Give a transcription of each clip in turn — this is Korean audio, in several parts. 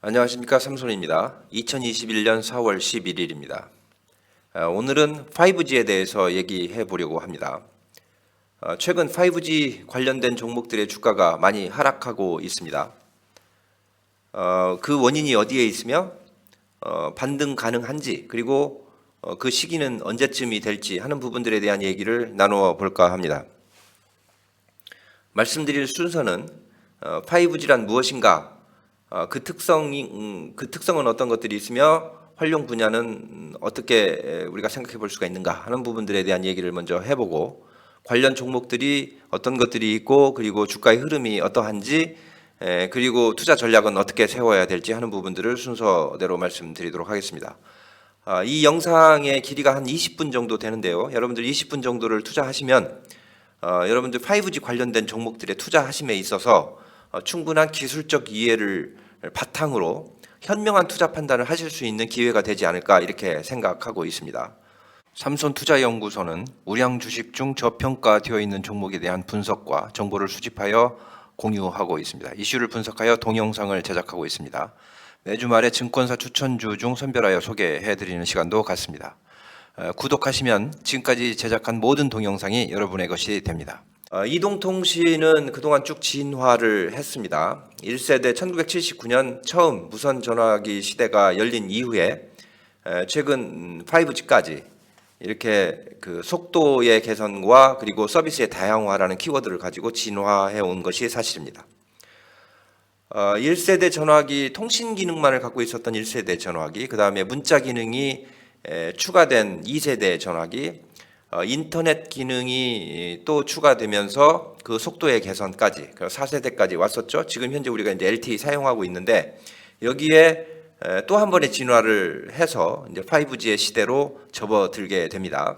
안녕하십니까, 삼손입니다. 2021년 4월 11일입니다. 오늘은 5G에 대해서 얘기해 보려고 합니다. 최근 5G 관련된 종목들의 주가가 많이 하락하고 있습니다. 그 원인이 어디에 있으며 반등 가능한지, 그리고 그 시기는 언제쯤이 될지 하는 부분들에 대한 얘기를 나누어 볼까 합니다. 말씀드릴 순서는 5G란 무엇인가, 그 특성은 어떤 것들이 있으며 활용 분야는 어떻게 우리가 생각해 볼 수가 있는가 하는 부분들에 대한 얘기를 먼저 해보고, 관련 종목들이 어떤 것들이 있고, 그리고 주가의 흐름이 어떠한지, 그리고 투자 전략은 어떻게 세워야 될지 하는 부분들을 순서대로 말씀드리도록 하겠습니다. 이 영상의 길이가 한 20분 정도 되는데요. 여러분들 20분 정도를 투자하시면 여러분들 5G 관련된 종목들에 투자하심에 있어서 충분한 기술적 이해를 바탕으로 현명한 투자 판단을 하실 수 있는 기회가 되지 않을까, 이렇게 생각하고 있습니다. 삼손투자연구소는 우량 주식 중 저평가되어 있는 종목에 대한 분석과 정보를 수집하여 공유하고 있습니다. 이슈를 분석하여 동영상을 제작하고 있습니다. 매주 말에 증권사 추천주 중 선별하여 소개해드리는 시간도 갖습니다. 구독하시면 지금까지 제작한 모든 동영상이 여러분의 것이 됩니다. 이동통신은 그동안 쭉 진화를 했습니다. 1세대 1979년 처음 무선 전화기 시대가 열린 이후에 최근 5G까지 이렇게 그 속도의 개선과 그리고 서비스의 다양화라는 키워드를 가지고 진화해 온 것이 사실입니다. 1세대 전화기 통신 기능만을 갖고 있었던 1세대 전화기, 그 다음에 문자 기능이 추가된 2세대 전화기, 인터넷 기능이 또 추가되면서 그 속도의 개선까지 4세대까지 왔었죠. 지금 현재 우리가 이제 LTE 사용하고 있는데, 여기에 또 한 번의 진화를 해서 이제 5G의 시대로 접어들게 됩니다.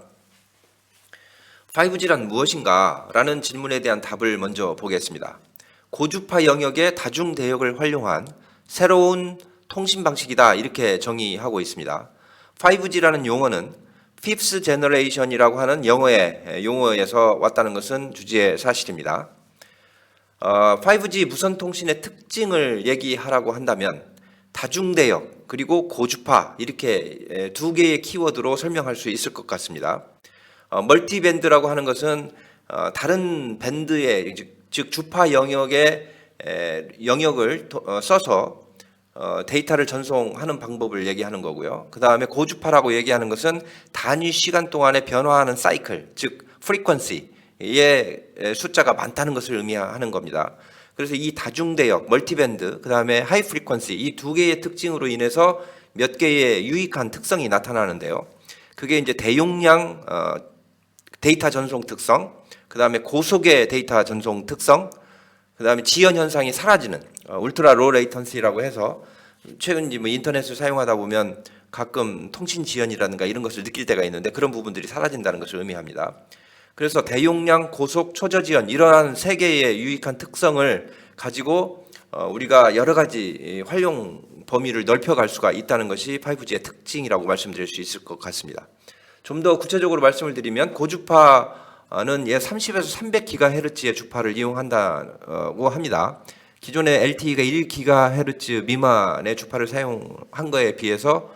5G란 무엇인가라는 질문에 대한 답을 먼저 보겠습니다. 고주파 영역의 다중 대역을 활용한 새로운 통신 방식이다, 이렇게 정의하고 있습니다. 5G라는 용어는 Fifth Generation이라고 하는 영어의 용어에서 왔다는 것은 주지의 사실입니다. 5G 무선 통신의 특징을 얘기하라고 한다면 다중대역 그리고 고주파, 이렇게 두 개의 키워드로 설명할 수 있을 것 같습니다. 멀티밴드라고 하는 것은 다른 밴드의, 즉 주파 영역의 영역을 써서 데이터를 전송하는 방법을 얘기하는 거고요. 그 다음에 고주파라고 얘기하는 것은 단위 시간 동안에 변화하는 사이클, 즉 프리퀀시의 숫자가 많다는 것을 의미하는 겁니다. 그래서 이 다중대역, 멀티밴드, 그 다음에 하이 프리퀀시, 이 두 개의 특징으로 인해서 몇 개의 유익한 특성이 나타나는데요. 그게 이제 대용량 데이터 전송 특성, 그 다음에 고속의 데이터 전송 특성, 그 다음에 지연 현상이 사라지는 울트라 로 레이턴시라고 해서, 최근 뭐 인터넷을 사용하다 보면 가끔 통신 지연이라든가 이런 것을 느낄 때가 있는데, 그런 부분들이 사라진다는 것을 의미합니다. 그래서 대용량, 고속, 초저지연, 이러한 세 개의 유익한 특성을 가지고 우리가 여러 가지 활용 범위를 넓혀갈 수가 있다는 것이 5G의 특징이라고 말씀드릴 수 있을 것 같습니다. 좀 더 구체적으로 말씀을 드리면, 고주파는 30에서 300GHz의 주파를 이용한다고 합니다. 기존의 LTE가 1GHz 미만의 주파를 사용한 거에 비해서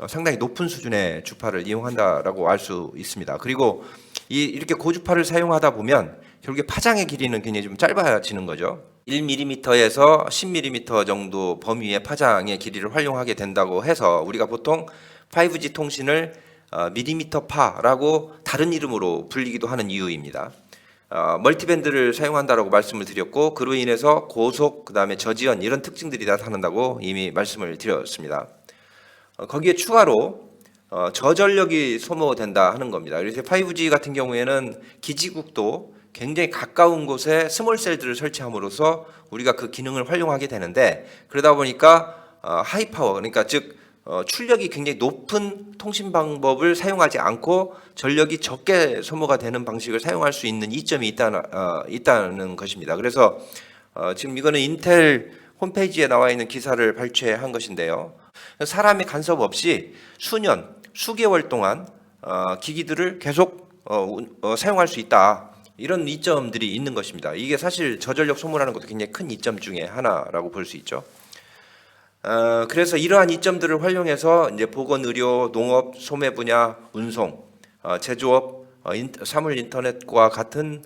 상당히 높은 수준의 주파를 이용한다라고 알 수 있습니다. 그리고 이렇게 고주파를 사용하다 보면 결국에 파장의 길이는 굉장히 좀 짧아지는 거죠. 1mm에서 10mm 정도 범위의 파장의 길이를 활용하게 된다고 해서 우리가 보통 5G 통신을 밀리미터파라고 다른 이름으로 불리기도 하는 이유입니다. 멀티밴드를 사용한다라고 말씀을 드렸고, 그로 인해서 고속, 그 다음에 저지연, 이런 특징들이 나타난다고 이미 말씀을 드렸습니다. 거기에 추가로 저전력이 소모된다 하는 겁니다. 그래서 5G 같은 경우에는 기지국도 굉장히 가까운 곳에 스몰셀들을 설치함으로써 우리가 그 기능을 활용하게 되는데, 그러다 보니까 하이파워, 그러니까 즉 출력이 굉장히 높은 통신 방법을 사용하지 않고 전력이 적게 소모가 되는 방식을 사용할 수 있는 이점이 있다는 것입니다. 그래서 지금 이거는 인텔 홈페이지에 나와 있는 기사를 발췌한 것인데요. 사람의 간섭 없이 수개월 동안 기기들을 계속 사용할 수 있다, 이런 이점들이 있는 것입니다. 이게 사실 저전력 소모라는 것도 굉장히 큰 이점 중에 하나라고 볼 수 있죠. 그래서 이러한 이점들을 활용해서 이제 보건, 의료, 농업, 소매 분야, 운송, 제조업, 사물 인터넷과 같은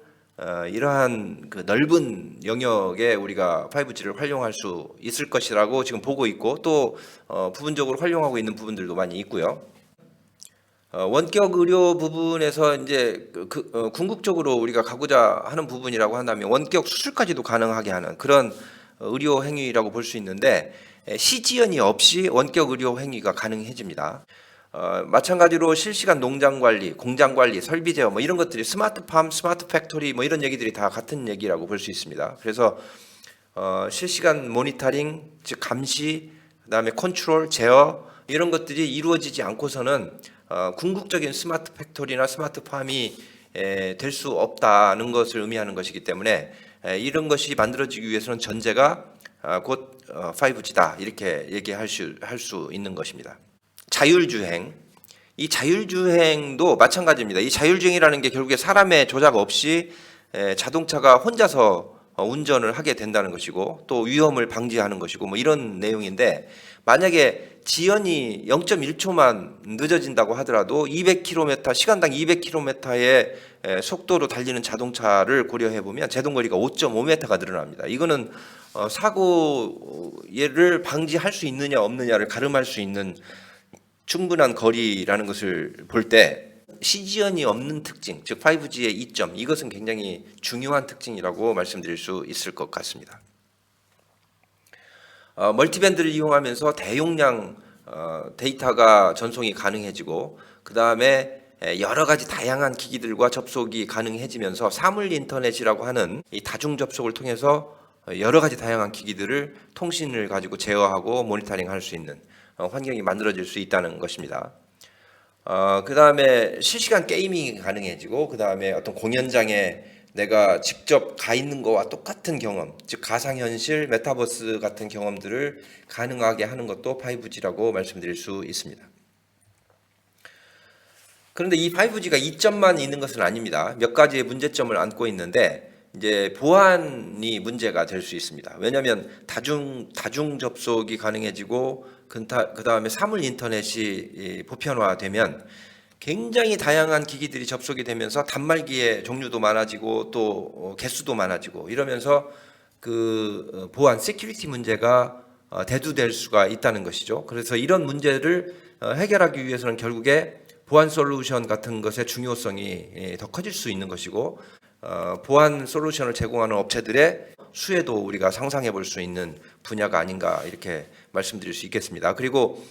이러한 그 넓은 영역에 우리가 5G를 활용할 수 있을 것이라고 지금 보고 있고, 또 부분적으로 활용하고 있는 부분들도 많이 있고요. 원격 의료 부분에서 이제 궁극적으로 우리가 가고자 하는 부분이라고 한다면 원격 수술까지도 가능하게 하는 그런 의료 행위라고 볼 수 있는데, 시지연이 없이 원격 의료 행위가 가능해집니다. 마찬가지로 실시간 농장 관리, 공장 관리, 설비 제어 뭐 이런 것들이 스마트팜, 스마트 팩토리 뭐 이런 얘기들이 다 같은 얘기라고 볼 수 있습니다. 그래서 실시간 모니터링, 즉 감시, 그다음에 컨트롤, 제어 이런 것들이 이루어지지 않고서는 궁극적인 스마트 팩토리나 스마트팜이 될 수 없다는 것을 의미하는 것이기 때문에, 이런 것이 만들어지기 위해서는 전제가 곧 5G다 이렇게 얘기할 수 있는 것입니다. 자율주행, 이 자율주행도 마찬가지입니다. 이 자율주행이라는 게 결국에 사람의 조작 없이 자동차가 혼자서 운전을 하게 된다는 것이고, 또 위험을 방지하는 것이고 뭐 이런 내용인데, 만약에 지연이 0.1초만 늦어진다고 하더라도 200km, 시간당 200km의 속도로 달리는 자동차를 고려해 보면 제동거리가 5.5m가 늘어납니다. 이거는 사고를 방지할 수 있느냐 없느냐를 가름할 수 있는 충분한 거리라는 것을 볼 때, 시지연이 없는 특징, 즉 5G의 이점, 이것은 굉장히 중요한 특징이라고 말씀드릴 수 있을 것 같습니다. 멀티밴드를 이용하면서 대용량 데이터가 전송이 가능해지고, 그 다음에 여러 가지 다양한 기기들과 접속이 가능해지면서 사물 인터넷이라고 하는 이 다중 접속을 통해서 여러 가지 다양한 기기들을 통신을 가지고 제어하고 모니터링할 수 있는 환경이 만들어질 수 있다는 것입니다. 그 다음에 실시간 게이밍이 가능해지고, 그 다음에 어떤 공연장에 내가 직접 가 있는 거와 똑같은 경험, 즉 가상현실, 메타버스 같은 경험들을 가능하게 하는 것도 5G라고 말씀드릴 수 있습니다. 그런데 이 5G가 이점만 있는 것은 아닙니다. 몇 가지의 문제점을 안고 있는데, 이제 보안이 문제가 될 수 있습니다. 왜냐하면 다중 접속이 가능해지고, 그 다음에 사물 인터넷이 보편화되면 굉장히 다양한 기기들이 접속이 되면서 단말기의 종류도 많아지고 또 개수도 많아지고 이러면서 그 보안 시큐리티 문제가 대두될 수가 있다는 것이죠. 그래서 이런 문제를 해결하기 위해서는 결국에 보안 솔루션 같은 것의 중요성이 더 커질 수 있는 것이고, 보안 솔루션을 제공하는 업체들의 수혜도 우리가 상상해 볼 수 있는 분야가 아닌가 이렇게 말씀드릴 수 있겠습니다. 그리고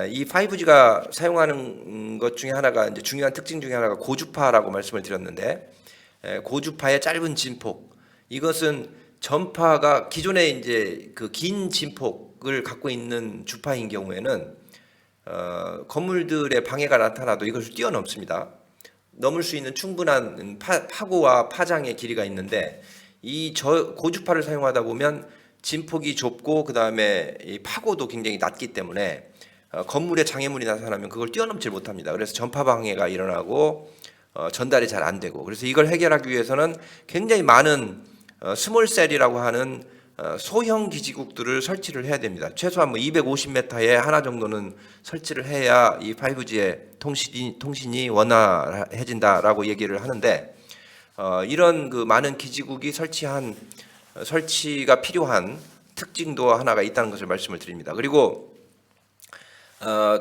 이 5G가 사용하는 것 중에 하나가, 이제 중요한 특징 중에 하나가 고주파라고 말씀을 드렸는데, 고주파의 짧은 진폭, 이것은 전파가 기존에 이제 그 긴 진폭을 갖고 있는 주파인 경우에는 건물들의 방해가 나타나도 이것을 뛰어넘습니다. 넘을 수 있는 충분한 파고와 파장의 길이가 있는데, 이 고주파를 사용하다 보면 진폭이 좁고 그 다음에 이 파고도 굉장히 낮기 때문에 건물에 장애물이 나타나면 그걸 뛰어넘지 못합니다. 그래서 전파 방해가 일어나고 전달이 잘 안 되고, 그래서 이걸 해결하기 위해서는 굉장히 많은 스몰셀이라고 하는 소형 기지국들을 설치를 해야 됩니다. 최소한 뭐 250m에 하나 정도는 설치를 해야 이 5G의 통신이 원활해진다라고 얘기를 하는데, 이런 그 많은 기지국이 설치가 필요한 특징도 하나가 있다는 것을 말씀을 드립니다. 그리고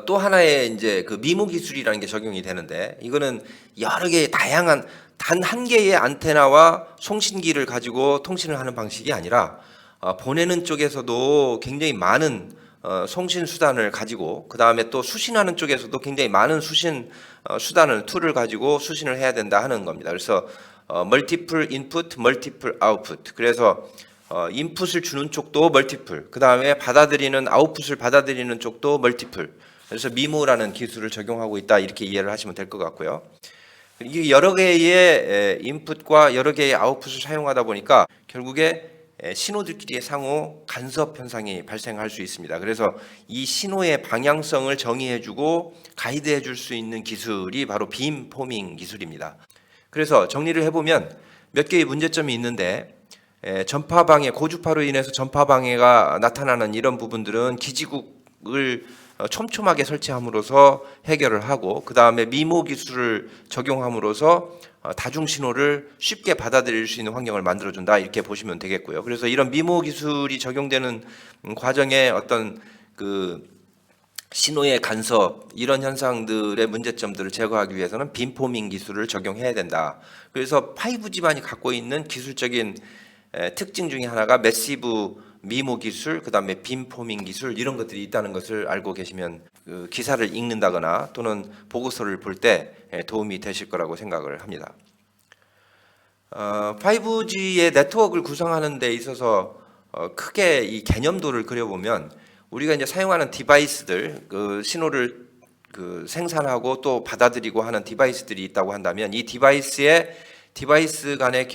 또 하나의 이제 그 미모 기술이라는 게 적용이 되는데, 이거는 여러 개의 다양한 단 한 개의 안테나와 송신기를 가지고 통신을 하는 방식이 아니라, 보내는 쪽에서도 굉장히 많은 송신 수단을 가지고, 그 다음에 또 수신하는 쪽에서도 굉장히 많은 수신 수단을 툴을 가지고 수신을 해야 된다 하는 겁니다. 그래서 멀티플 인풋, 멀티플 아웃풋. 그래서 인풋을 주는 쪽도 멀티플, 그 다음에 아웃풋을 받아들이는 쪽도 멀티플. 그래서 미모라는 기술을 적용하고 있다 이렇게 이해를 하시면 될 것 같고요. 이게 여러 개의 인풋과 여러 개의 아웃풋을 사용하다 보니까 결국에 신호들끼리의 상호 간섭 현상이 발생할 수 있습니다. 그래서 이 신호의 방향성을 정의해주고 가이드해줄 수 있는 기술이 바로 빔 포밍 기술입니다. 그래서 정리를 해보면 몇 개의 문제점이 있는데, 전파방해, 고주파로 인해서 전파방해가 나타나는 이런 부분들은 기지국을 촘촘하게 설치함으로써 해결을 하고, 그 다음에 미모 기술을 적용함으로써 다중 신호를 쉽게 받아들일 수 있는 환경을 만들어준다, 이렇게 보시면 되겠고요. 그래서 이런 미모 기술이 적용되는 과정에 어떤 그 신호의 간섭, 이런 현상들의 문제점들을 제거하기 위해서는 빔포밍 기술을 적용해야 된다. 그래서 5G만이 갖고 있는 기술적인 특징 중에 하나가 매시브 미모 기술, 그 다음에 빔포밍 기술, 이런 것들이 있다는 것을 알고 계시면 그 기사를 읽는다거나 또는 보고서를 볼 때 도움이 되실 거라고 생각을 합니다. 5G의 네트워크를 구성하는 데 있어서 크게 이 개념도를 그려보면, 우리가 이제 사용하는 디바이스들, 그 신호를 그 생산하고 또 받아들이고 하는 디바이스들이 있다고 한다면, 이 디바이스 간의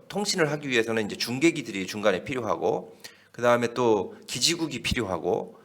통신을 하기 위해서는 이제 중계기들이 중간에 필요하고, 그 다음에 또 기지국이 필요하고,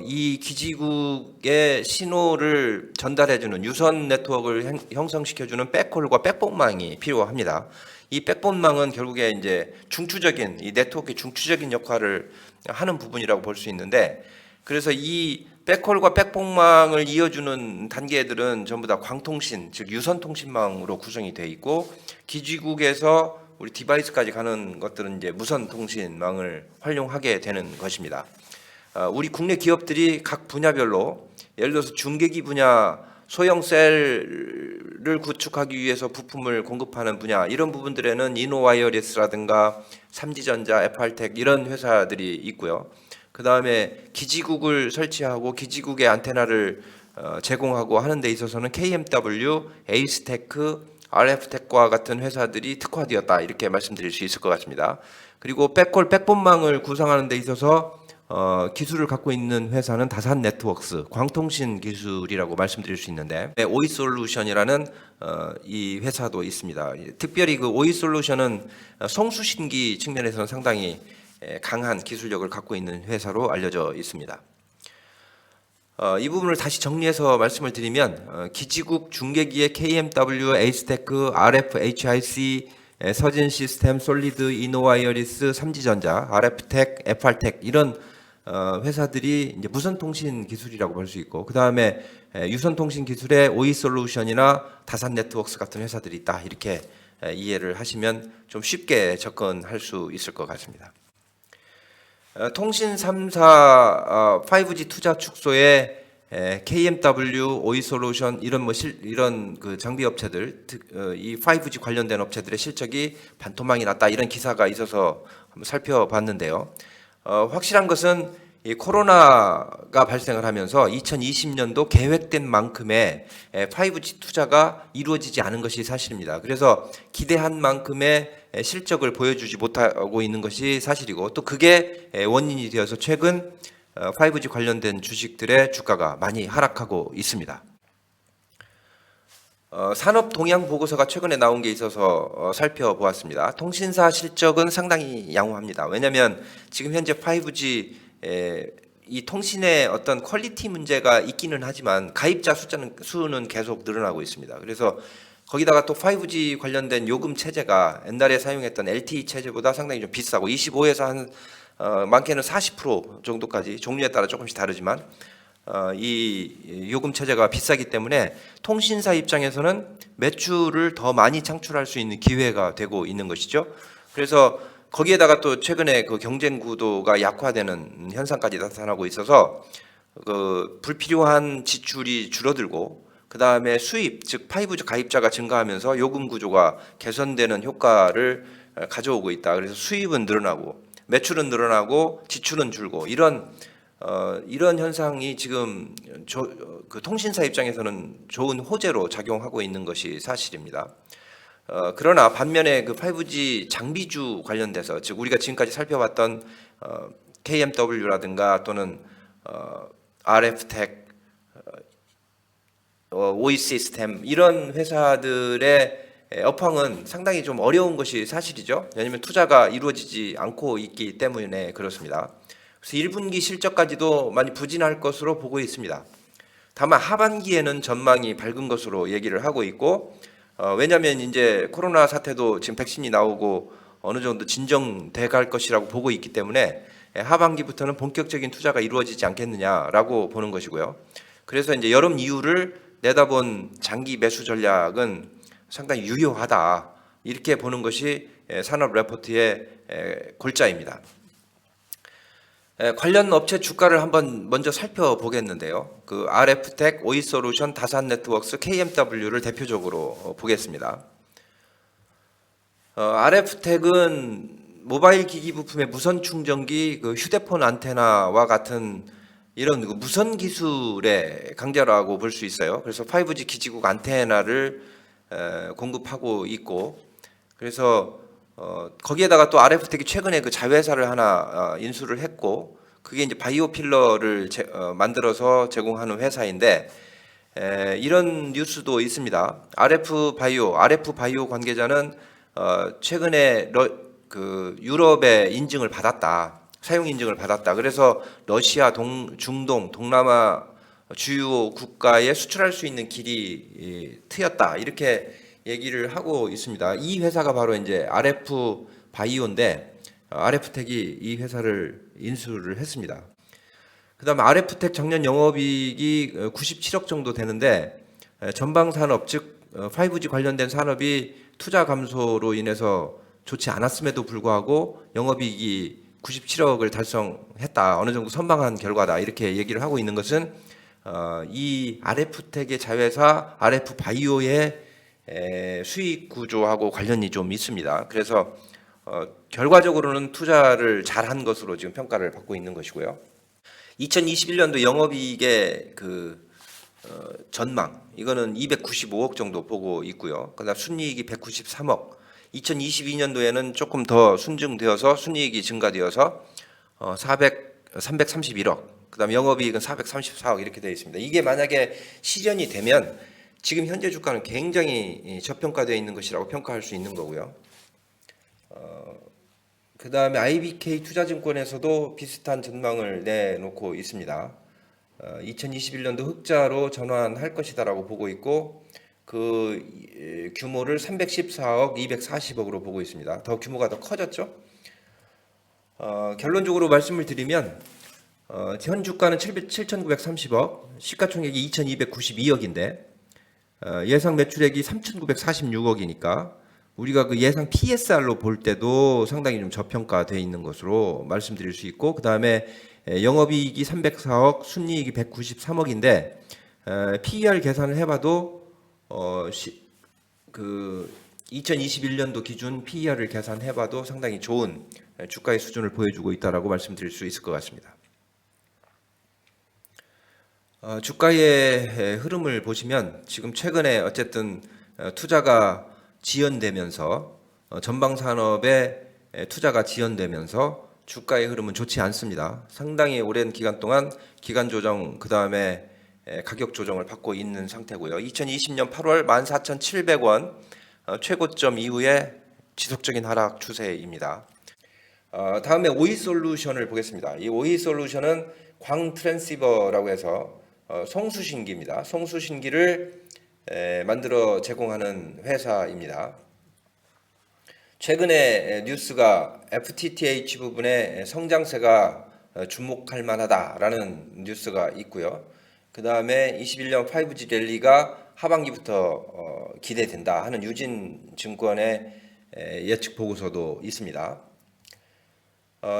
이 기지국의 신호를 전달해주는 유선 네트워크를 형성시켜주는 백홀과 백본망이 필요합니다. 이 백본망은 결국에 이제 중추적인, 이 네트워크의 중추적인 역할을 하는 부분이라고 볼 수 있는데, 그래서 이 백홀과 백본망을 이어주는 단계들은 전부 다 광통신, 즉 유선통신망으로 구성이 되어 있고, 기지국에서 우리 디바이스까지 가는 것들은 이제 무선통신망을 활용하게 되는 것입니다. 우리 국내 기업들이 각 분야별로, 예를 들어서 중계기 분야, 소형 셀을 구축하기 위해서 부품을 공급하는 분야, 이런 부분들에는 이노와이어리스라든가 삼지전자, FR텍 이런 회사들이 있고요. 그 다음에 기지국을 설치하고 기지국의 안테나를 제공하고 하는 데 있어서는 KMW, 에이스테크, RF텍과 같은 회사들이 특화되었다, 이렇게 말씀드릴 수 있을 것 같습니다. 그리고 백홀, 백본망을 구성하는 데 있어서 기술을 갖고 있는 회사는 다산 네트워크스, 광통신 기술이라고 말씀드릴 수 있는데, 오이솔루션이라는 이 회사도 있습니다. 특별히 그 오이솔루션은 송수신기 측면에서는 상당히 강한 기술력을 갖고 있는 회사로 알려져 있습니다. 이 부분을 다시 정리해서 말씀을 드리면, 기지국 중계기의 KMW, 에이스테크, RFHIC, 서진 시스템, 솔리드, 이노와이어리스, 삼지전자, RF텍, FR텍 이런 회사들이 이제 무선통신 기술이라고 볼 수 있고, 그 다음에 유선통신 기술에 오이솔루션이나 다산 네트워크스 같은 회사들이 있다, 이렇게 이해를 하시면 좀 쉽게 접근할 수 있을 것 같습니다. 통신 3사 5G 투자 축소에 KMW, 오이솔루션 이런 그 장비 업체들, 이 5G 관련된 업체들의 실적이 반토막이 났다, 이런 기사가 있어서 한번 살펴봤는데요. 확실한 것은 이 코로나가 발생을 하면서 2020년도 계획된 만큼의 5G 투자가 이루어지지 않은 것이 사실입니다. 그래서 기대한 만큼의 실적을 보여주지 못하고 있는 것이 사실이고, 또 그게 원인이 되어서 최근 5G 관련된 주식들의 주가가 많이 하락하고 있습니다. 산업 동향 보고서가 최근에 나온 게 있어서 살펴보았습니다. 통신사 실적은 상당히 양호합니다. 왜냐하면 지금 현재 5G 이 통신의 어떤 퀄리티 문제가 있기는 하지만 가입자 수는 계속 늘어나고 있습니다. 그래서 거기다가 또 5G 관련된 요금 체제가 옛날에 사용했던 LTE 체제보다 상당히 좀 비싸고, 25에서 한 많게는 40% 정도까지, 종류에 따라 조금씩 다르지만 이 요금 체제가 비싸기 때문에 통신사 입장에서는 매출을 더 많이 창출할 수 있는 기회가 되고 있는 것이죠. 그래서 거기에다가 또 최근에 그 경쟁 구도가 약화되는 현상까지 나타나고 있어서 그 불필요한 지출이 줄어들고, 그 다음에 수입, 즉 5G 가입자가 증가하면서 요금 구조가 개선되는 효과를 가져오고 있다. 그래서 수입은 늘어나고 매출은 늘어나고 지출은 줄고, 이런 현상이 지금 그 통신사 입장에서는 좋은 호재로 작용하고 있는 것이 사실입니다. 그러나 반면에 그 5G 장비주 관련돼서, 즉 우리가 지금까지 살펴봤던 KMW라든가 또는 RF텍, 오이시스템 이런 회사들의 업황은 상당히 좀 어려운 것이 사실이죠. 왜냐하면 투자가 이루어지지 않고 있기 때문에 그렇습니다. 그래서 1분기 실적까지도 많이 부진할 것으로 보고 있습니다. 다만 하반기에는 전망이 밝은 것으로 얘기를 하고 있고, 왜냐하면 이제 코로나 사태도 지금 백신이 나오고 어느 정도 진정돼 갈 것이라고 보고 있기 때문에 하반기부터는 본격적인 투자가 이루어지지 않겠느냐라고 보는 것이고요. 그래서 이제 여름 이후를 내다본 장기 매수 전략은 상당히 유효하다 이렇게 보는 것이 산업 레포트의 골자입니다. 관련 업체 주가를 한번 먼저 살펴보겠는데요. 그 RF텍, 오이솔루션, 다산네트워크스, KMW를 대표적으로 보겠습니다. RF텍은 모바일 기기 부품의 무선 충전기, 그 휴대폰 안테나와 같은 이런 무선 기술의 강자라고 볼 수 있어요. 그래서 5G 기지국 안테나를 공급하고 있고, 그래서 거기에다가 또 RF텍이 최근에 그 자회사를 하나 인수를 했고, 그게 이제 바이오 필러를 만들어서 제공하는 회사인데, 이런 뉴스도 있습니다. RF 바이오 관계자는 최근에 그 유럽의 인증을 받았다. 사용 인증을 받았다. 그래서 러시아, 중동, 동남아 주요 국가에 수출할 수 있는 길이 트였다. 이렇게 얘기를 하고 있습니다. 이 회사가 바로 이제 RF 바이오인데 RF텍이 이 회사를 인수를 했습니다. 그다음에 RF텍 작년 영업이익이 97억 정도 되는데 전방 산업 즉 5G 관련된 산업이 투자 감소로 인해서 좋지 않았음에도 불구하고 영업이익이 97억을 달성했다. 어느 정도 선방한 결과다. 이렇게 얘기를 하고 있는 것은 이 RF텍의 자회사 RF바이오의 수익 구조하고 관련이 좀 있습니다. 그래서 결과적으로는 투자를 잘한 것으로 지금 평가를 받고 있는 것이고요. 2021년도 영업이익의 그 전망 이거는 295억 정도 보고 있고요. 그다음 순이익이 193억. 2022년도에는 조금 더 순증되어서 순이익이 증가되어서 331억. 그다음 영업이익은 434억 이렇게 되어 있습니다. 이게 만약에 실현이 되면 지금 현재 주가는 굉장히 저평가되어 있는 것이라고 평가할 수 있는 거고요. 그 다음에 IBK 투자증권에서도 비슷한 전망을 내놓고 있습니다. 2021년도 흑자로 전환할 것이다라고 보고 있고 그 규모를 314억, 240억으로 보고 있습니다. 더 규모가 더 커졌죠. 결론적으로 말씀을 드리면 현 주가는 7,930억, 시가총액이 2,292억인데 예상 매출액이 3,946억이니까 우리가 그 예상 PSR로 볼 때도 상당히 좀 저평가되어 있는 것으로 말씀드릴 수 있고 그 다음에 영업이익이 304억, 순이익이 193억인데 PER 계산을 해봐도 그 2021년도 기준 PER을 계산해봐도 상당히 좋은 주가의 수준을 보여주고 있다라고 말씀드릴 수 있을 것 같습니다. 주가의 흐름을 보시면 지금 최근에 어쨌든 투자가 지연되면서 전방 산업에 투자가 지연되면서 주가의 흐름은 좋지 않습니다. 상당히 오랜 기간 동안 기간 조정 그 다음에 가격 조정을 받고 있는 상태고요. 2020년 8월 14,700원 최고점 이후에 지속적인 하락 추세입니다. 다음에 오이솔루션을 보겠습니다. 이 오이솔루션은 광 트랜시버라고 해서 송수신기입니다. 송수신기를 만들어 제공하는 회사입니다. 최근에 뉴스가 FTTH 부분에 성장세가 주목할 만하다라는 뉴스가 있고요. 그 다음에 21년 5G 랠리가 하반기부터 기대된다 하는 유진증권의 예측 보고서도 있습니다.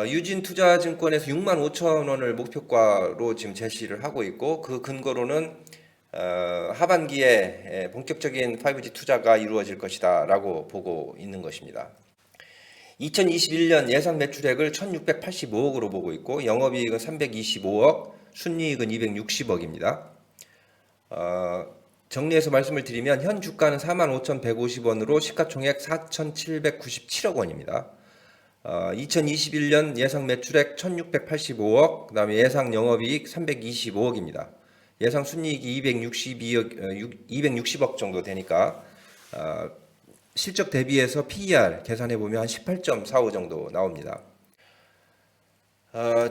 유진투자증권에서 6만 5천 원을 목표가로 지금 제시를 하고 있고 그 근거로는 하반기에 본격적인 5G 투자가 이루어질 것이다 라고 보고 있는 것입니다. 2021년 예상 매출액을 1685억으로 보고 있고 영업이익은 325억, 순이익은 260억입니다. 정리해서 말씀을 드리면 현 주가는 45,150원으로 시가총액 4,797억 원입니다. 2021년 예상 매출액 1,685억, 그 다음에 예상 영업이익 325억입니다. 예상 순이익이 260억 정도 되니까 실적 대비해서 PER 계산해 보면 한 18.45 정도 나옵니다.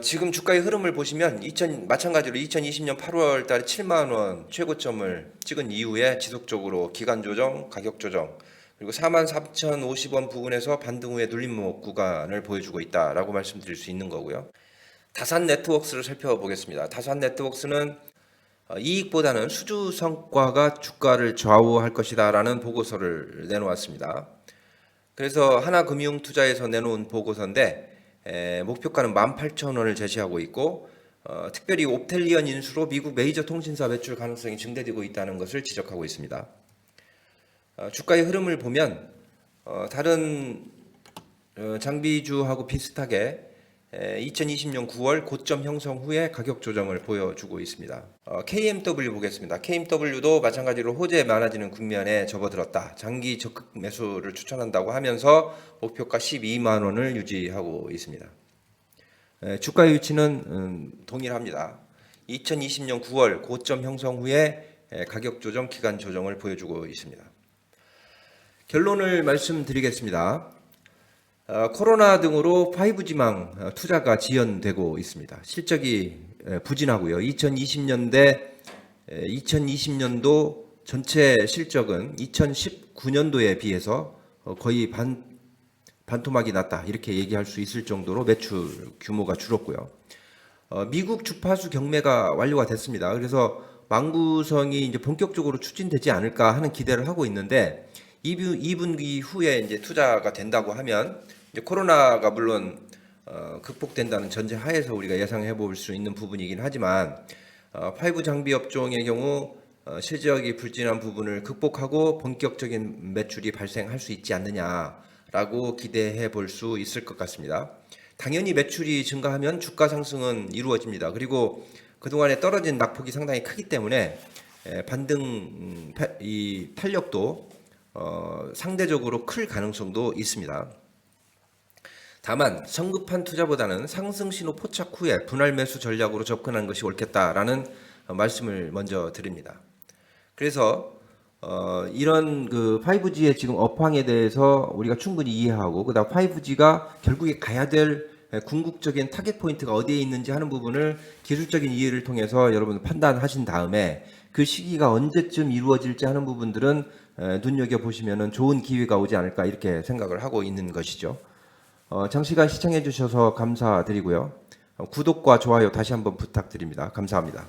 지금 주가의 흐름을 보시면 마찬가지로 2020년 8월 달에 7만 원 최고점을 찍은 이후에 지속적으로 기간 조정, 가격 조정, 그리고 43,050원 부근에서 반등 후에 눌림목 구간을 보여주고 있다라고 말씀드릴 수 있는 거고요. 다산 네트워크스를 살펴보겠습니다. 다산 네트워크스는 이익보다는 수주 성과가 주가를 좌우할 것이다라는 보고서를 내놓았습니다. 그래서 하나금융투자에서 내놓은 보고서인데 목표가는 18,000원을 제시하고 있고 특별히 옵텔리언 인수로 미국 메이저 통신사 매출 가능성이 증대되고 있다는 것을 지적하고 있습니다. 주가의 흐름을 보면 다른 장비주하고 비슷하게 2020년 9월 고점 형성 후에 가격 조정을 보여주고 있습니다. KMW 보겠습니다. KMW도 마찬가지로 호재 많아지는 국면에 접어들었다. 장기 적극 매수를 추천한다고 하면서 목표가 12만 원을 유지하고 있습니다. 주가의 위치는 동일합니다. 2020년 9월 고점 형성 후에 가격 조정, 기간 조정을 보여주고 있습니다. 결론을 말씀드리겠습니다. 코로나 등으로 5G망 투자가 지연되고 있습니다. 실적이 부진하고요. 2020년도 전체 실적은 2019년도에 비해서 거의 반토막이 났다 이렇게 얘기할 수 있을 정도로 매출 규모가 줄었고요. 미국 주파수 경매가 완료가 됐습니다. 그래서 망구성이 이제 본격적으로 추진되지 않을까 하는 기대를 하고 있는데 2분기 후에 이제 투자가 된다고 하면 이제 코로나가 물론 극복된다는 전제 하에서 우리가 예상해 볼 수 있는 부분이긴 하지만 5 장비 업종의 경우 실적이 불진한 부분을 극복하고 본격적인 매출이 발생할 수 있지 않느냐라고 기대해 볼 수 있을 것 같습니다. 당연히 매출이 증가하면 주가 상승은 이루어집니다. 그리고 그동안에 떨어진 낙폭이 상당히 크기 때문에 반등 이 탄력도 상대적으로 클 가능성도 있습니다. 다만 성급한 투자보다는 상승 신호 포착 후에 분할 매수 전략으로 접근하는 것이 옳겠다라는 말씀을 먼저 드립니다. 그래서 이런 그 5G의 지금 업황에 대해서 우리가 충분히 이해하고 그다음 5G가 결국에 가야 될 궁극적인 타겟 포인트가 어디에 있는지 하는 부분을 기술적인 이해를 통해서 여러분 판단하신 다음에 그 시기가 언제쯤 이루어질지 하는 부분들은 눈여겨 보시면은 좋은 기회가 오지 않을까 이렇게 생각을 하고 있는 것이죠. 장시간 시청해 주셔서 감사드리고요. 구독과 좋아요 다시 한번 부탁드립니다. 감사합니다.